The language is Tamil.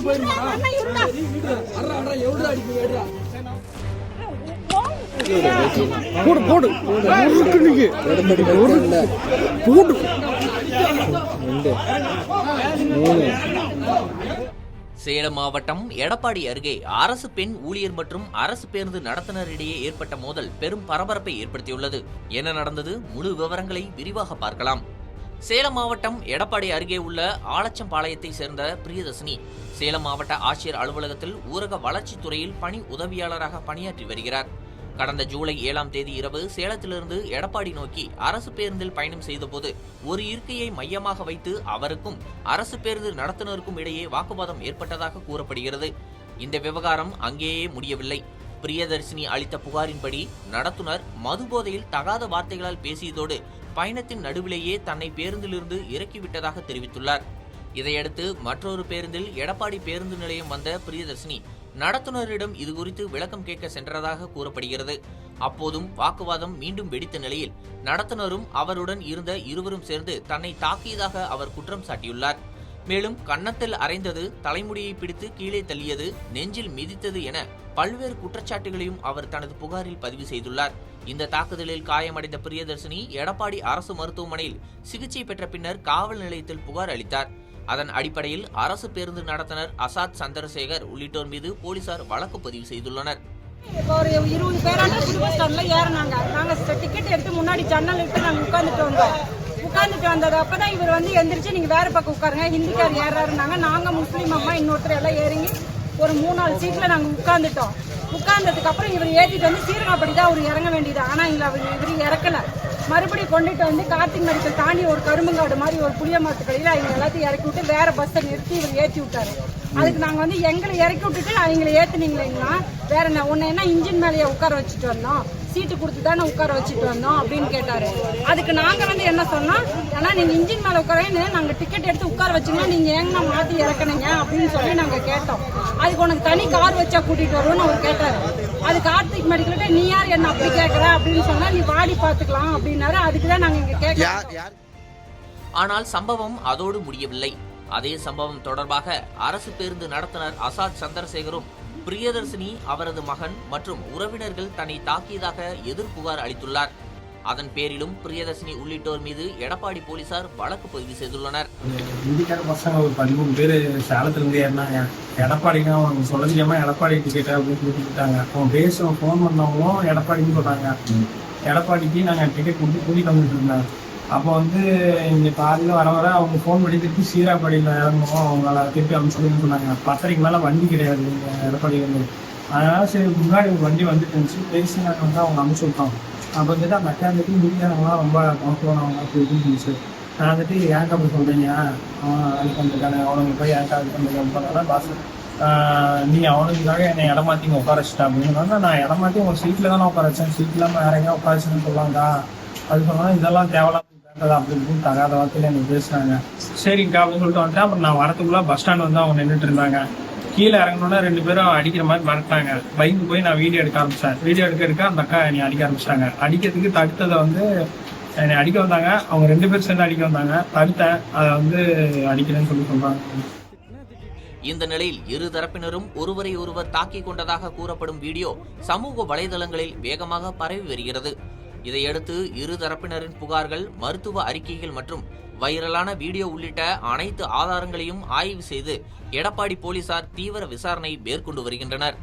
போடு போடு. சேலம் மாவட்டம் எடப்பாடி அருகே அரசு பெண் ஊழியர் மற்றும் அரசு பேருந்து நடத்துனரிடையே ஏற்பட்ட மோதல் பெரும் பரபரப்பை ஏற்படுத்தியுள்ளது. என்ன நடந்தது? முழு விவரங்களை விரிவாக பார்க்கலாம். சேலம் மாவட்டம் எடப்பாடி அருகே உள்ள ஆலச்சம்பாளையத்தை சேர்ந்த பிரியதர்ஷினி சேலம் மாவட்ட ஆட்சியர் அலுவலகத்தில் ஊரக வளர்ச்சித்துறையில் பணி உதவியாளராக பணியாற்றி வருகிறார். கடந்த ஜூலை 7ஆம் தேதி இரவு சேலத்திலிருந்து எடப்பாடி நோக்கி அரசு பேருந்தில் பயணம் செய்தபோது ஒரு இருக்கையை மையமாக வைத்து அவருக்கும் அரசு பேருந்து நடத்துனருக்கும் இடையே வாக்குவாதம் ஏற்பட்டதாக கூறப்படுகிறது. இந்த விவகாரம் அங்கேயே முடியவில்லை. பிரியதர்ஷினி அளித்த புகாரின்படி நடத்துனர் மதுபோதையில் தகாத வார்த்தைகளால் பேசியதோடு பயணத்தின் நடுவிலேயே தன்னை பேருந்திலிருந்து இறக்கிவிட்டதாக தெரிவித்துள்ளார். இதையடுத்து மற்றொரு பேருந்தில் எடப்பாடி பேருந்து நிலையம் வந்த பிரியதர்ஷினி நடத்துனரிடம் இதுகுறித்து விளக்கம் கேட்க சென்றதாக கூறப்படுகிறது. அப்போதும் வாக்குவாதம் மீண்டும் வெடித்த நிலையில் நடத்துனரும் அவருடன் இருந்த இருவரும் சேர்ந்து தன்னை தாக்கியதாக அவர் குற்றம் சாட்டியுள்ளார். மேலும் கன்னத்தில் அறைந்தது, தலைமுடியை பிடித்து கீழே தள்ளியது, நெஞ்சில் மிதித்தது என பல்வேறு குற்றச்சாட்டுகளையும் அவர் தனது புகாரில் பதிவு செய்துள்ளார். இந்த தாக்குதலில் காயமடைந்த பிரியதர்ஷினி எடப்பாடி அரசு மருத்துவமனையில் சிகிச்சை பெற்ற பின்னர் காவல் நிலையத்தில் புகார் அளித்தார். அதன் அடிப்படையில் அரசு பேருந்து நடத்துனர் அசாத் சந்திரசேகர் உள்ளிட்டோர் மீது போலீசார் வழக்கு பதிவு செய்துள்ளனர். ஒரு 20 பேரான புது பஸ் ஸ்டாண்ட்ல ஏறினாங்க. நாங்க டிக்கெட் எடுத்து முன்னாடி ஜன்னல் எடுத்து நாங்க உட்கார்ந்துட்டு வந்தது. அப்பதான் இவர் வந்து எந்திரிச்சு நீங்க வேற பக்கம் உட்காருங்க, ஹிந்திக்கார் ஏறாருனாங்க. நாங்க முஸ்லீம் அம்மா இன்னொருத்தர் எல்லாம் ஏறிங்கி ஒரு 3-4 சீட்ல நாங்க உட்கார்ந்துட்டோம். உட்கார்ந்ததுக்கு அப்புறம் இவர் ஏற்றிட்டு வந்து சீரகாப்படி தான் அவர் இறங்க வேண்டியது. ஆனா இவர் இறக்கல. மறுபடியும் கொண்டுட்டு வந்து கார்த்திக் மெடிக்கல் தாண்டி ஒரு கரும்புங்காடு மாதிரி ஒரு புளிய மரத்துக்கடியில் அவங்க எல்லாத்தையும் இறக்கி விட்டு வேற பஸ்ஸை நிறுத்தி இவர் ஏற்றி விட்டாரு. அதுக்கு நாங்க வந்து எங்களை இறக்கி விட்டுட்டு அவங்களை ஏத்துனீங்களா வேற உன்னை என்ன இன்ஜின் மேலேயே உட்கார வச்சுட்டு வந்தோம், சீட்டு கொடுத்து தானே உட்கார வச்சுட்டு வந்தோம் அப்படின்னு கேட்டாரு. அதுக்கு நாங்க வந்து என்ன சொன்னோம், ஆனா நீங்க இன்ஜின் மேல உட்காரன்னு நாங்க டிக்கெட் எடுத்து உட்கார வச்சுங்கன்னா நீங்க ஏங்கன்னா மாத்தி இறக்கணுங்க அப்படின்னு சொல்லி நாங்க கேட்டோம். அதுக்கு உனக்கு தனி கார் வச்சா கூட்டிட்டு வருவோம்னு அவர் கேட்டாரு. அது கார்த்திக் மெடிக்கல்கிட்ட நீ யார் என்ன அப்படி கேட்கற அப்படின்னு சொன்னா நீ வாடி பாத்துக்கலாம் அப்படின்னாரு. அதுக்குதான் நாங்க இங்க கேட்க. ஆனால் சம்பவம் அதோடு முடியவில்லை. அதே சம்பவம் தொடர்பாக அரசு பேருந்து நடத்துனர் அசாத் சந்திரசேகரும் பிரியதர்ஷினி, அவரது மகன் மற்றும் உறவினர்கள் தன்னை தாக்கியதாக எதிர்ப்புகார் அளித்துள்ளார். அதன் பேரிலும் பிரியதர்ஷினி உள்ளிட்டோர் மீது எடப்பாடி போலீசார் வழக்கு பதிவு செய்துள்ளனர். இந்திக்கார பசங்க ஒரு 13 பேர் சேலத்துல இருந்து ஏறினாங்க. எடப்பாடிக்கு அவங்க சொல்ல தெரியாம எடப்பாடி டிக்கெட் அப்படின்னு கொடுத்துட்டாங்க. அவங்க ஃபோன் பண்ணவங்களும் எடப்பாடின்னு சொன்னாங்க. எடப்பாடிக்கு நாங்கள் டிக்கெட் கொடுத்து கூட்டிட்டு வந்துட்டு இருந்தோம். அப்போ வந்து இங்கே காலையில் வர அவங்க ஃபோன் பண்ணி திருப்பி சீராப்படியில் இறங்கணும், அவங்கள திருப்பி அனுப்பிச்சு சொன்னாங்க. 10:30க்கு மேலே வண்டி கிடையாது எடப்பாடி வந்து. அதனால சரி முன்னாடி ஒரு வண்டி வந்துட்டு இருந்துச்சு. பேசி நாங்கள் வந்து அவங்க அனுப்பிச்சு விட்டோம். அப்போ வந்துட்டு அந்த அக்காந்துட்டு மீடியாவங்களாம் ரொம்ப கவுன்சிலவங்க அப்படி இப்படின்னு இருந்துச்சு. நான் வந்துட்டு ஏன்க்கா அப்படி சொல்கிறீங்க, அவன் வேலைக்கு வந்துருக்கானே, அவனுக்கு போய் ஏன்க்கா இது பண்ணுறேன் பாஸ், நீ அவனுக்காக என்னை இடமாற்றி இங்கே உட்கார வச்சுட்டா அப்படின்னு. நான் இடமாற்றி உங்கள் சீட்டில் தானே உட்கார வச்சேன், சீட் இல்லாமல் வேற எங்கேயா உட்கார வச்சுன்னு சொல்லாங்கக்கா. அது சொன்னால் இதெல்லாம் தேவலாம் அப்படி இப்படின்னு தகாத வார்த்தையில எனக்கு பேசுனாங்க. சரிங்கக்கா அப்படின்னு சொல்லிட்டு வந்துட்டு அப்புறம் நான் வரத்துக்குள்ள பஸ் ஸ்டாண்ட் வந்து அவங்க நின்றுட்டு இருந்தாங்க. கீழே இறங்கணுன்னா 2 பேரும் அடிக்கிற மாதிரி மிரட்டாங்க. பைக்கு போய் நான் வீடியோ எடுக்க ஆரம்பிச்சேன். வீடியோ எடுக்க அந்த அக்கா என்னை அடிக்க ஆரம்பிச்சிட்டாங்க. அடிக்கிறதுக்கு தடுத்ததை வந்து என்னை அடிக்க வந்தாங்க. அவங்க 2 பேர் சேர்ந்து அடிக்க வந்தாங்க. தடுத்தேன், அதை வந்து அடிக்கிறேன்னு சொல்லி சொல்றாங்க. இந்த நிலையில் இரு தரப்பினரும் ஒருவரை ஒருவர் தாக்கிக் கொண்டதாக கூறப்படும் வீடியோ சமூக வலைதளங்களில் வேகமாக பரவி வருகிறது. இதையடுத்து இரு தரப்பினரின் புகார்கள், மருத்துவ அறிக்கைகள் மற்றும் வைரலான வீடியோ உள்ளிட்ட அனைத்து ஆதாரங்களையும் ஆய்வு செய்து எடப்பாடி போலீசார் தீவிர விசாரணை மேற்கொண்டு வருகின்றனர்.